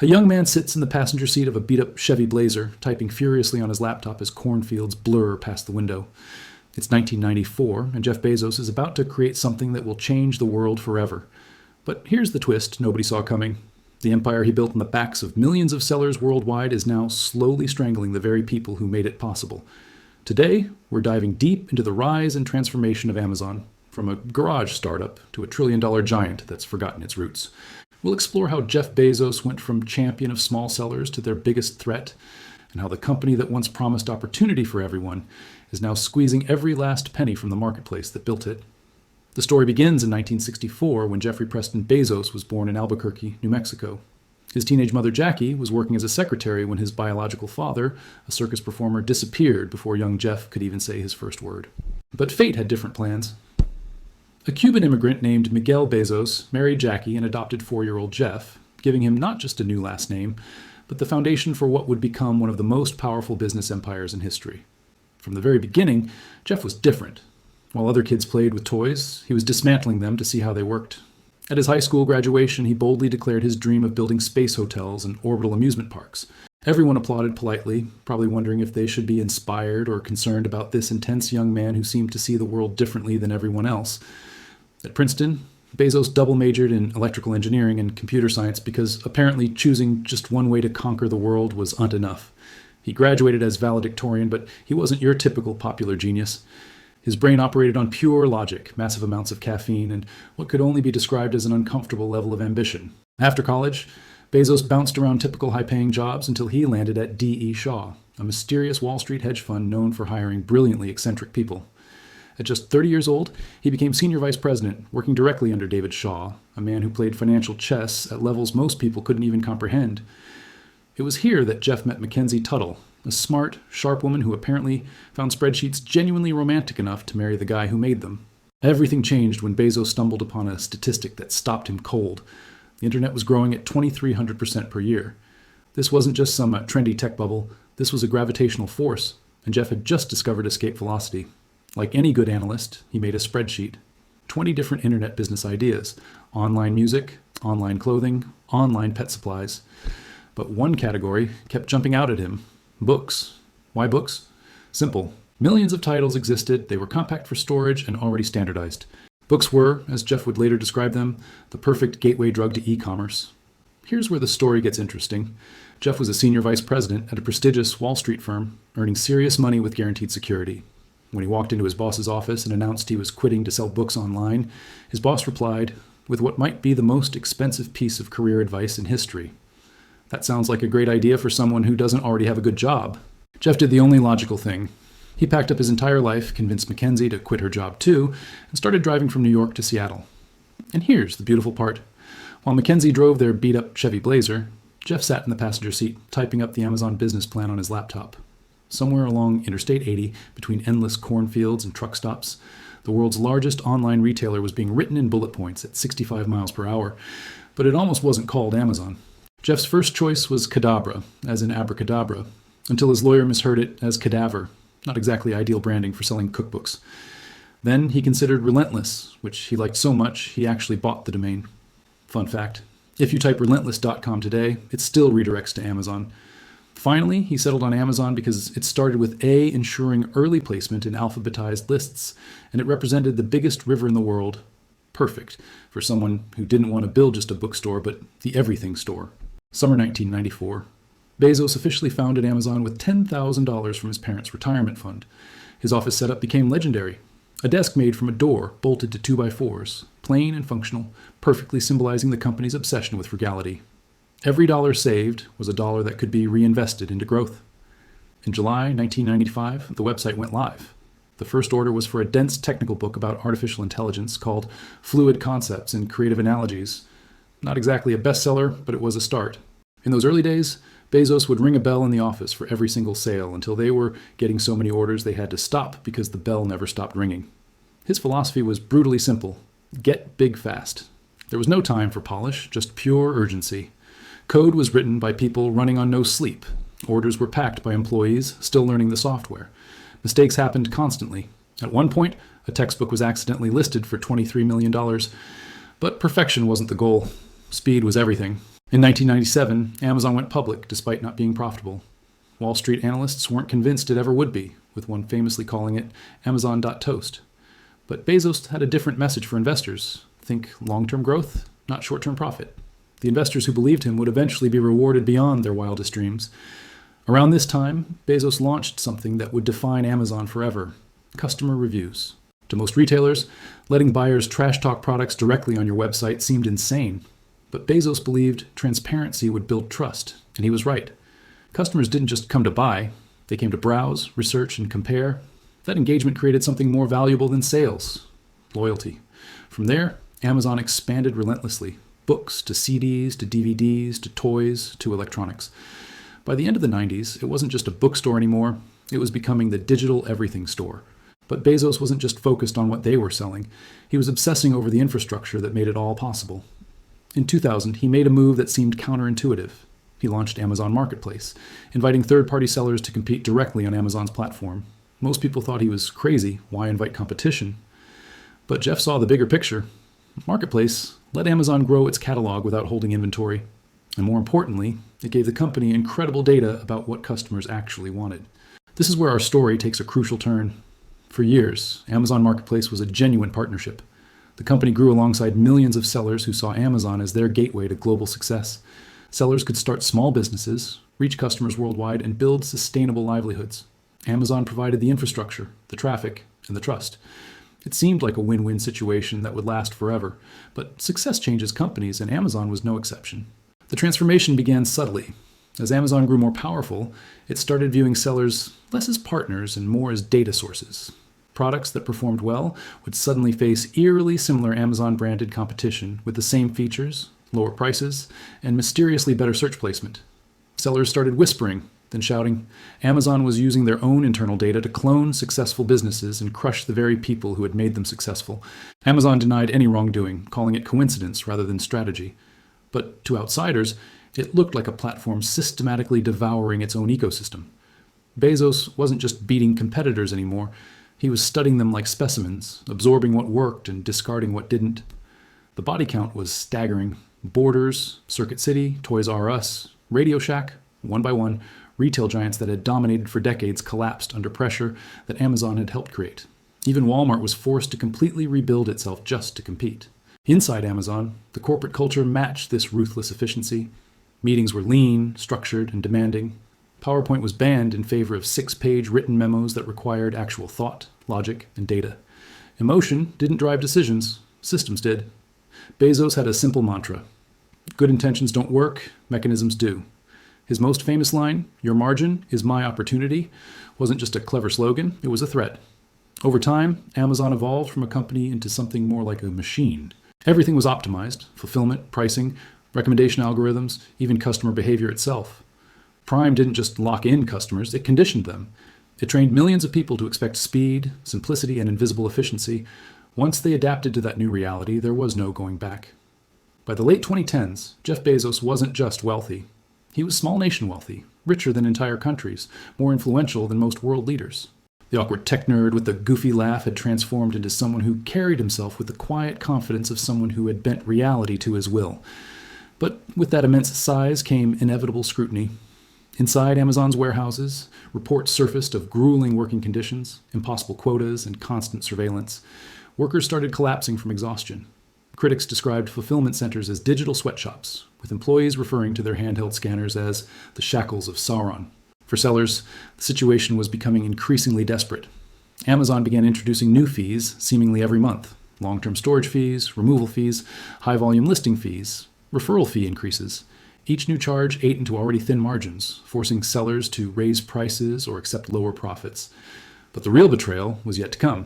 A young man sits in the passenger seat of a beat-up Chevy Blazer, typing furiously on his laptop as cornfields blur past the window. It's 1994, and Jeff Bezos is about to create something that will change the world forever. But here's the twist nobody saw coming. The empire he built on the backs of millions of sellers worldwide is now slowly strangling the very people who made it possible. Today, we're diving deep into the rise and transformation of Amazon, from a garage startup to a trillion-dollar giant that's forgotten its roots. We'll explore how Jeff Bezos went from champion of small sellers to their biggest threat, and how the company that once promised opportunity for everyone is now squeezing every last penny from the marketplace that built it. The story begins in 1964 when Jeffrey Preston Bezos was born in Albuquerque, New Mexico. His teenage mother Jackie was working as a secretary when his biological father, a circus performer, disappeared before young Jeff could even say his first word. But fate had different plans. A Cuban immigrant named Miguel Bezos married Jackie and adopted 4-year-old Jeff, giving him not just a new last name, but the foundation for what would become one of the most powerful business empires in history. From the very beginning, Jeff was different. While other kids played with toys, he was dismantling them to see how they worked. At his high school graduation, he boldly declared his dream of building space hotels and orbital amusement parks. Everyone applauded politely, probably wondering if they should be inspired or concerned about this intense young man who seemed to see the world differently than everyone else. At Princeton, Bezos double majored in electrical engineering and computer science because apparently choosing just one way to conquer the world wasn't enough. He graduated as valedictorian, but he wasn't your typical popular genius. His brain operated on pure logic, massive amounts of caffeine, and what could only be described as an uncomfortable level of ambition. After college, Bezos bounced around typical high-paying jobs until he landed at D.E. Shaw, a mysterious Wall Street hedge fund known for hiring brilliantly eccentric people. At just 30 years old, he became senior vice president, working directly under David Shaw, a man who played financial chess at levels most people couldn't even comprehend. It was here that Jeff met Mackenzie Tuttle, a smart, sharp woman who apparently found spreadsheets genuinely romantic enough to marry the guy who made them. Everything changed when Bezos stumbled upon a statistic that stopped him cold. The internet was growing at 2,300% per year. This wasn't just some trendy tech bubble, this was a gravitational force, and Jeff had just discovered escape velocity. Like any good analyst, he made a spreadsheet. 20 different internet business ideas. Online music, online clothing, online pet supplies. But one category kept jumping out at him. Books. Why books? Simple. Millions of titles existed, they were compact for storage and already standardized. Books were, as Jeff would later describe them, the perfect gateway drug to e-commerce. Here's where the story gets interesting. Jeff was a senior vice president at a prestigious Wall Street firm, earning serious money with guaranteed security. When he walked into his boss's office and announced he was quitting to sell books online, his boss replied with what might be the most expensive piece of career advice in history. That sounds like a great idea for someone who doesn't already have a good job. Jeff did the only logical thing. He packed up his entire life, convinced Mackenzie to quit her job too, and started driving from New York to Seattle. And here's the beautiful part. While Mackenzie drove their beat-up Chevy Blazer, Jeff sat in the passenger seat, typing up the Amazon business plan on his laptop. Somewhere along Interstate 80, between endless cornfields and truck stops, the world's largest online retailer was being written in bullet points at 65 miles per hour, but it almost wasn't called Amazon. Jeff's first choice was Cadabra, as in abracadabra, until his lawyer misheard it as cadaver, not exactly ideal branding for selling cookbooks. Then he considered Relentless, which he liked so much he actually bought the domain. Fun fact, if you type relentless.com today, it still redirects to Amazon. Finally, he settled on Amazon because it started with A, ensuring early placement in alphabetized lists, and it represented the biggest river in the world. Perfect for someone who didn't want to build just a bookstore, but the everything store. Summer 1994. Bezos officially founded Amazon with $10,000 from his parents' retirement fund. His office setup became legendary. A desk made from a door bolted to 2x4s, plain and functional, perfectly symbolizing the company's obsession with frugality. Every dollar saved was a dollar that could be reinvested into growth. In July 1995, the website went live. The first order was for a dense technical book about artificial intelligence called Fluid Concepts and Creative Analogies. Not exactly a bestseller, but it was a start. In those early days, Bezos would ring a bell in the office for every single sale until they were getting so many orders they had to stop because the bell never stopped ringing. His philosophy was brutally simple. Get big fast. There was no time for polish, just pure urgency. Code was written by people running on no sleep. Orders were packed by employees still learning the software. Mistakes happened constantly. At one point, a textbook was accidentally listed for $23 million. But perfection wasn't the goal. Speed was everything. In 1997, Amazon went public despite not being profitable. Wall Street analysts weren't convinced it ever would be, with one famously calling it Amazon.toast. But Bezos had a different message for investors. Think long-term growth, not short-term profit. The investors who believed him would eventually be rewarded beyond their wildest dreams. Around this time, Bezos launched something that would define Amazon forever: customer reviews. To most retailers, letting buyers trash talk products directly on your website seemed insane. But Bezos believed transparency would build trust, and he was right. Customers didn't just come to buy, they came to browse, research, and compare. That engagement created something more valuable than sales: loyalty. From there, Amazon expanded relentlessly. Books to CDs to DVDs to toys to electronics. By the end of the 90s, it wasn't just a bookstore anymore, it was becoming the digital everything store. But Bezos wasn't just focused on what they were selling, he was obsessing over the infrastructure that made it all possible. In 2000, he made a move that seemed counterintuitive. He launched Amazon Marketplace, inviting third-party sellers to compete directly on Amazon's platform. Most people thought he was crazy. Why invite competition? But Jeff saw the bigger picture. Marketplace let Amazon grow its catalog without holding inventory. And more importantly, it gave the company incredible data about what customers actually wanted. This is where our story takes a crucial turn. For years, Amazon Marketplace was a genuine partnership. The company grew alongside millions of sellers who saw Amazon as their gateway to global success. Sellers could start small businesses, reach customers worldwide, and build sustainable livelihoods. Amazon provided the infrastructure, the traffic, and the trust. It seemed like a win-win situation that would last forever, but success changes companies, and Amazon was no exception. The transformation began subtly. As Amazon grew more powerful, it started viewing sellers less as partners and more as data sources. Products that performed well would suddenly face eerily similar Amazon-branded competition with the same features, lower prices, and mysteriously better search placement. Sellers started whispering, then shouting. Amazon was using their own internal data to clone successful businesses and crush the very people who had made them successful. Amazon denied any wrongdoing, calling it coincidence rather than strategy. But to outsiders, it looked like a platform systematically devouring its own ecosystem. Bezos wasn't just beating competitors anymore. He was studying them like specimens, absorbing what worked and discarding what didn't. The body count was staggering. Borders, Circuit City, Toys R Us, Radio Shack, one by one, retail giants that had dominated for decades collapsed under pressure that Amazon had helped create. Even Walmart was forced to completely rebuild itself just to compete. Inside Amazon, the corporate culture matched this ruthless efficiency. Meetings were lean, structured, and demanding. PowerPoint was banned in favor of 6-page written memos that required actual thought, logic, and data. Emotion didn't drive decisions, systems did. Bezos had a simple mantra: good intentions don't work, mechanisms do. His most famous line, "Your margin is my opportunity," wasn't just a clever slogan, it was a threat. Over time, Amazon evolved from a company into something more like a machine. Everything was optimized: fulfillment, pricing, recommendation algorithms, even customer behavior itself. Prime didn't just lock in customers, it conditioned them. It trained millions of people to expect speed, simplicity, and invisible efficiency. Once they adapted to that new reality, there was no going back. By the late 2010s, Jeff Bezos wasn't just wealthy. He was small nation wealthy, richer than entire countries, more influential than most world leaders. The awkward tech nerd with the goofy laugh had transformed into someone who carried himself with the quiet confidence of someone who had bent reality to his will. But with that immense size came inevitable scrutiny. Inside Amazon's warehouses, reports surfaced of grueling working conditions, impossible quotas, and constant surveillance. Workers started collapsing from exhaustion. Critics described fulfillment centers as digital sweatshops, with employees referring to their handheld scanners as the shackles of Sauron. For sellers, the situation was becoming increasingly desperate. Amazon began introducing new fees seemingly every month: long-term storage fees, removal fees, high-volume listing fees, referral fee increases. Each new charge ate into already thin margins, forcing sellers to raise prices or accept lower profits. But the real betrayal was yet to come.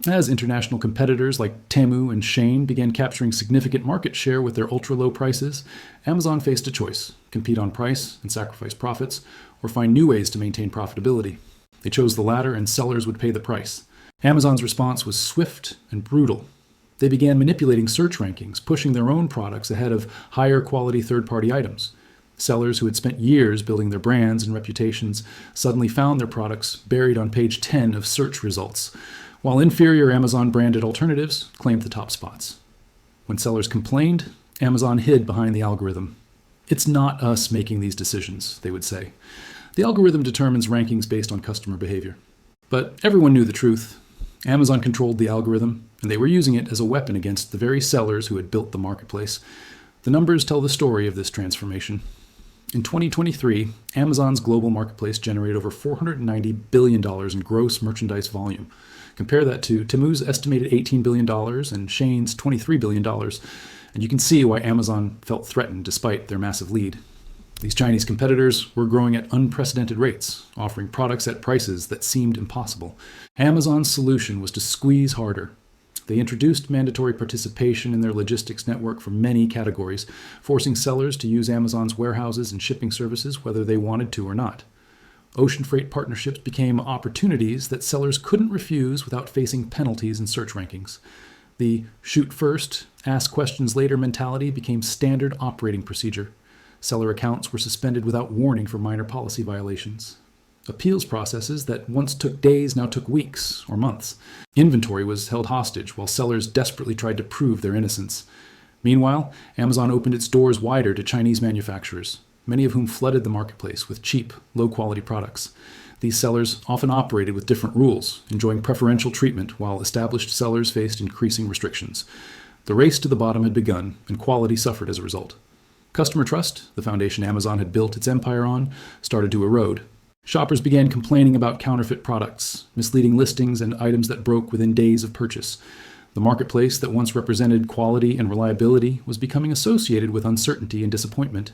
As international competitors like Temu and Shein began capturing significant market share with their ultra-low prices, Amazon faced a choice: compete on price and sacrifice profits, or find new ways to maintain profitability. They chose the latter, and sellers would pay the price. Amazon's response was swift and brutal. They began manipulating search rankings, pushing their own products ahead of higher quality third-party items. Sellers who had spent years building their brands and reputations suddenly found their products buried on page 10 of search results, while inferior Amazon-branded alternatives claimed the top spots. When sellers complained, Amazon hid behind the algorithm. It's not us making these decisions, they would say. The algorithm determines rankings based on customer behavior. But everyone knew the truth. Amazon controlled the algorithm, and they were using it as a weapon against the very sellers who had built the marketplace. The numbers tell the story of this transformation. In 2023, Amazon's global marketplace generated over $490 billion in gross merchandise volume. Compare that to Temu's estimated $18 billion and Shein's $23 billion, and you can see why Amazon felt threatened despite their massive lead. These Chinese competitors were growing at unprecedented rates, offering products at prices that seemed impossible. Amazon's solution was to squeeze harder. They introduced mandatory participation in their logistics network for many categories, forcing sellers to use Amazon's warehouses and shipping services whether they wanted to or not. Ocean freight partnerships became opportunities that sellers couldn't refuse without facing penalties in search rankings. The shoot first, ask questions later mentality became standard operating procedure. Seller accounts were suspended without warning for minor policy violations. Appeals processes that once took days now took weeks or months. Inventory was held hostage while sellers desperately tried to prove their innocence. Meanwhile, Amazon opened its doors wider to Chinese manufacturers, many of whom flooded the marketplace with cheap, low-quality products. These sellers often operated with different rules, enjoying preferential treatment while established sellers faced increasing restrictions. The race to the bottom had begun, and quality suffered as a result. Customer trust, the foundation Amazon had built its empire on, started to erode. Shoppers began complaining about counterfeit products, misleading listings, and items that broke within days of purchase. The marketplace that once represented quality and reliability was becoming associated with uncertainty and disappointment.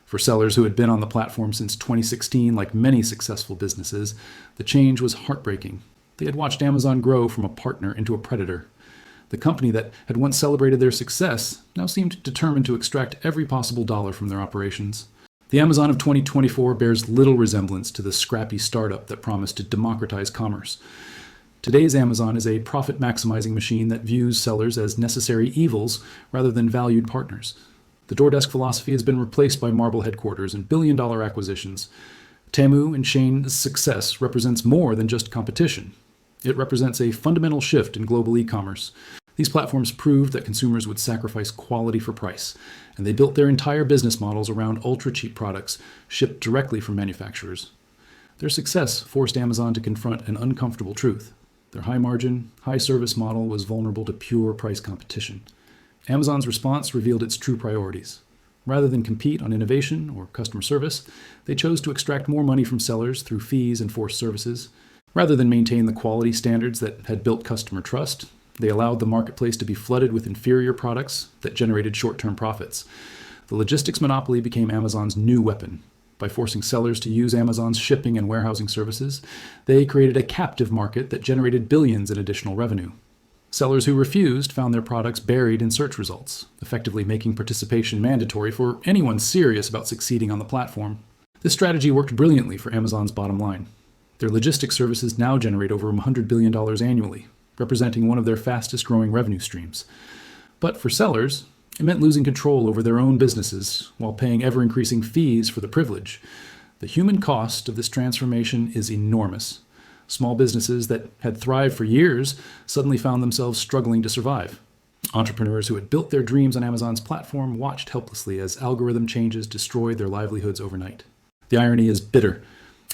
For sellers who had been on the platform since 2016, like many successful businesses, the change was heartbreaking. They had watched Amazon grow from a partner into a predator. The company that had once celebrated their success now seemed determined to extract every possible dollar from their operations. The Amazon of 2024 bears little resemblance to the scrappy startup that promised to democratize commerce. Today's Amazon is a profit-maximizing machine that views sellers as necessary evils rather than valued partners. The DoorDesk philosophy has been replaced by Marble headquarters and billion-dollar acquisitions. Temu and Shein's success represents more than just competition. It represents a fundamental shift in global e-commerce. These platforms proved that consumers would sacrifice quality for price, and they built their entire business models around ultra-cheap products shipped directly from manufacturers. Their success forced Amazon to confront an uncomfortable truth. Their high-margin, high-service model was vulnerable to pure price competition. Amazon's response revealed its true priorities. Rather than compete on innovation or customer service, they chose to extract more money from sellers through fees and forced services. Rather than maintain the quality standards that had built customer trust, they allowed the marketplace to be flooded with inferior products that generated short-term profits. The logistics monopoly became Amazon's new weapon. By forcing sellers to use Amazon's shipping and warehousing services, they created a captive market that generated billions in additional revenue. Sellers who refused found their products buried in search results, effectively making participation mandatory for anyone serious about succeeding on the platform. This strategy worked brilliantly for Amazon's bottom line. Their logistics services now generate over $100 billion annually, representing one of their fastest-growing revenue streams. But for sellers, it meant losing control over their own businesses while paying ever-increasing fees for the privilege. The human cost of this transformation is enormous. Small businesses that had thrived for years suddenly found themselves struggling to survive. Entrepreneurs who had built their dreams on Amazon's platform watched helplessly as algorithm changes destroyed their livelihoods overnight. The irony is bitter.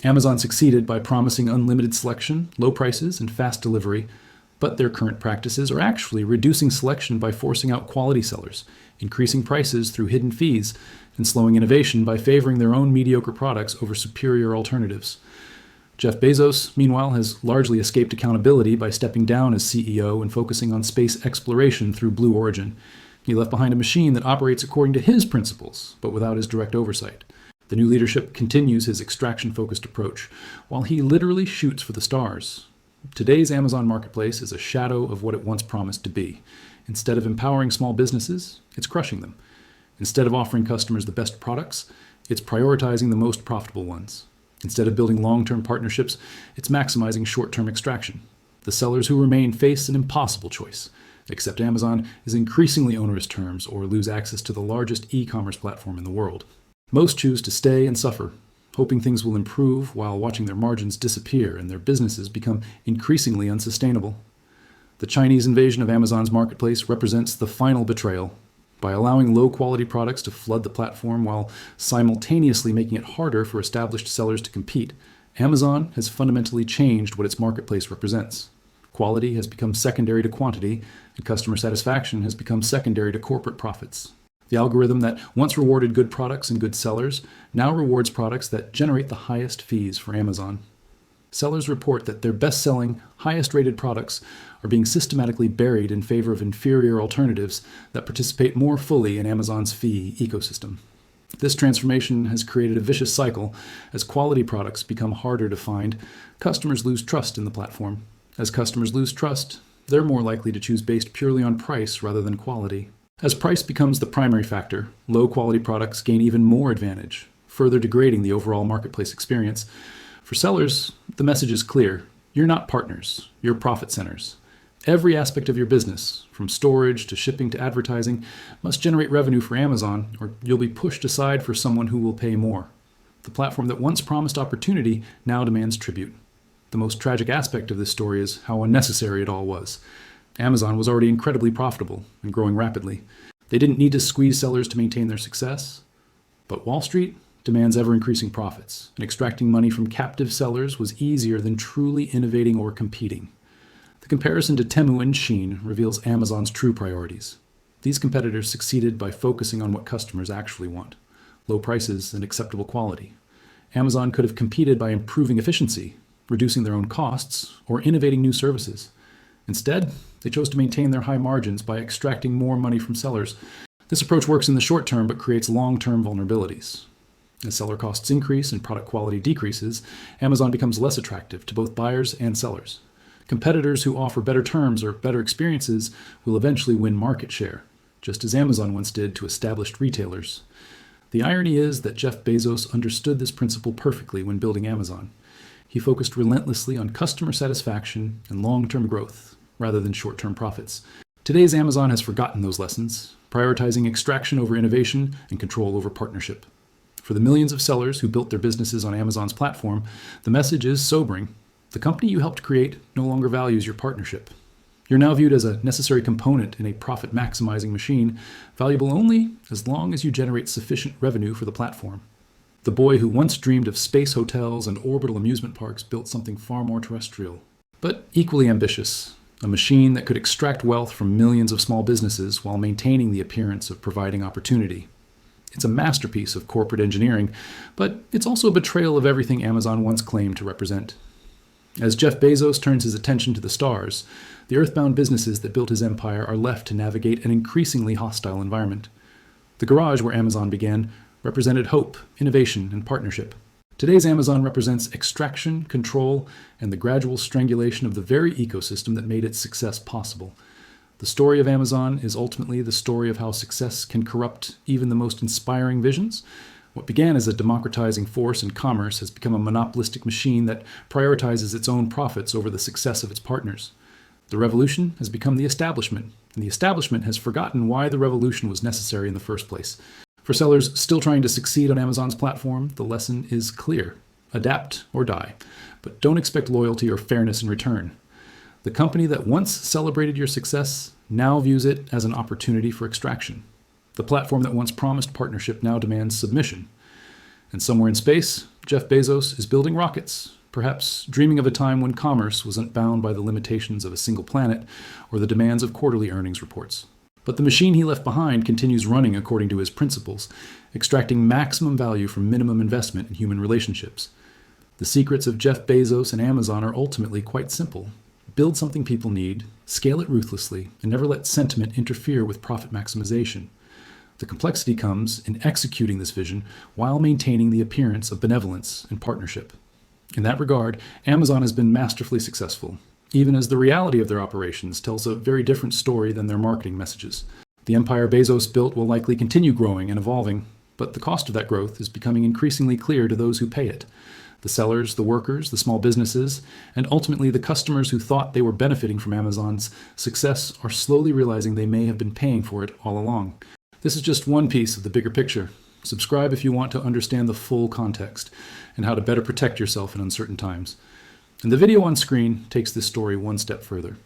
Amazon succeeded by promising unlimited selection, low prices, and fast delivery, but their current practices are actually reducing selection by forcing out quality sellers, increasing prices through hidden fees, and slowing innovation by favoring their own mediocre products over superior alternatives. Jeff Bezos, meanwhile, has largely escaped accountability by stepping down as CEO and focusing on space exploration through Blue Origin. He left behind a machine that operates according to his principles, but without his direct oversight. The new leadership continues his extraction-focused approach, while he literally shoots for the stars. Today's Amazon marketplace is a shadow of what it once promised to be. Instead of empowering small businesses, it's crushing them. Instead of offering customers the best products, it's prioritizing the most profitable ones. Instead of building long-term partnerships, it's maximizing short-term extraction. The sellers who remain face an impossible choice: accept Amazon is increasingly onerous terms or lose access to the largest e-commerce platform in the world. Most choose to stay and suffer, hoping things will improve while watching their margins disappear and their businesses become increasingly unsustainable. The Chinese invasion of Amazon's marketplace represents the final betrayal. By allowing low-quality products to flood the platform while simultaneously making it harder for established sellers to compete, Amazon has fundamentally changed what its marketplace represents. Quality has become secondary to quantity, and customer satisfaction has become secondary to corporate profits. The algorithm that once rewarded good products and good sellers now rewards products that generate the highest fees for Amazon. Sellers report that their best-selling, highest-rated products are being systematically buried in favor of inferior alternatives that participate more fully in Amazon's fee ecosystem. This transformation has created a vicious cycle. As quality products become harder to find, customers lose trust in the platform. As customers lose trust, they're more likely to choose based purely on price rather than quality. As price becomes the primary factor, low-quality products gain even more advantage, further degrading the overall marketplace experience. For sellers, the message is clear. You're not partners, you're profit centers. Every aspect of your business, from storage to shipping to advertising, must generate revenue for Amazon, or you'll be pushed aside for someone who will pay more. The platform that once promised opportunity now demands tribute. The most tragic aspect of this story is how unnecessary it all was. Amazon was already incredibly profitable and growing rapidly. They didn't need to squeeze sellers to maintain their success. But Wall Street demands ever-increasing profits, and extracting money from captive sellers was easier than truly innovating or competing. The comparison to Temu and Shein reveals Amazon's true priorities. These competitors succeeded by focusing on what customers actually want: low prices and acceptable quality. Amazon could have competed by improving efficiency, reducing their own costs, or innovating new services. Instead, they chose to maintain their high margins by extracting more money from sellers. This approach works in the short term but creates long-term vulnerabilities. As seller costs increase and product quality decreases, Amazon becomes less attractive to both buyers and sellers. Competitors who offer better terms or better experiences will eventually win market share, just as Amazon once did to established retailers. The irony is that Jeff Bezos understood this principle perfectly when building Amazon. He focused relentlessly on customer satisfaction and long-term growth, rather than short-term profits. Today's Amazon has forgotten those lessons, prioritizing extraction over innovation and control over partnership. For the millions of sellers who built their businesses on Amazon's platform, the message is sobering. The company you helped create no longer values your partnership. You're now viewed as a necessary component in a profit-maximizing machine, valuable only as long as you generate sufficient revenue for the platform. The boy who once dreamed of space hotels and orbital amusement parks built something far more terrestrial, but equally ambitious: a machine that could extract wealth from millions of small businesses while maintaining the appearance of providing opportunity. It's a masterpiece of corporate engineering, but it's also a betrayal of everything Amazon once claimed to represent. As Jeff Bezos turns his attention to the stars, the earthbound businesses that built his empire are left to navigate an increasingly hostile environment. The garage where Amazon began represented hope, innovation, and partnership. Today's Amazon represents extraction, control, and the gradual strangulation of the very ecosystem that made its success possible. The story of Amazon is ultimately the story of how success can corrupt even the most inspiring visions. What began as a democratizing force in commerce has become a monopolistic machine that prioritizes its own profits over the success of its partners. The revolution has become the establishment, and the establishment has forgotten why the revolution was necessary in the first place. For sellers still trying to succeed on Amazon's platform, the lesson is clear: adapt or die, but don't expect loyalty or fairness in return. The company that once celebrated your success now views it as an opportunity for extraction. The platform that once promised partnership now demands submission. And somewhere in space, Jeff Bezos is building rockets, perhaps dreaming of a time when commerce wasn't bound by the limitations of a single planet or the demands of quarterly earnings reports. But the machine he left behind continues running according to his principles, extracting maximum value from minimum investment in human relationships. The secrets of Jeff Bezos and Amazon are ultimately quite simple. Build something people need, scale it ruthlessly, and never let sentiment interfere with profit maximization. The complexity comes in executing this vision while maintaining the appearance of benevolence and partnership. In that regard, Amazon has been masterfully successful, even as the reality of their operations tells a very different story than their marketing messages. The empire Bezos built will likely continue growing and evolving, but the cost of that growth is becoming increasingly clear to those who pay it. The sellers, the workers, the small businesses, and ultimately the customers who thought they were benefiting from Amazon's success are slowly realizing they may have been paying for it all along. This is just one piece of the bigger picture. Subscribe if you want to understand the full context and how to better protect yourself in uncertain times. And the video on screen takes this story one step further.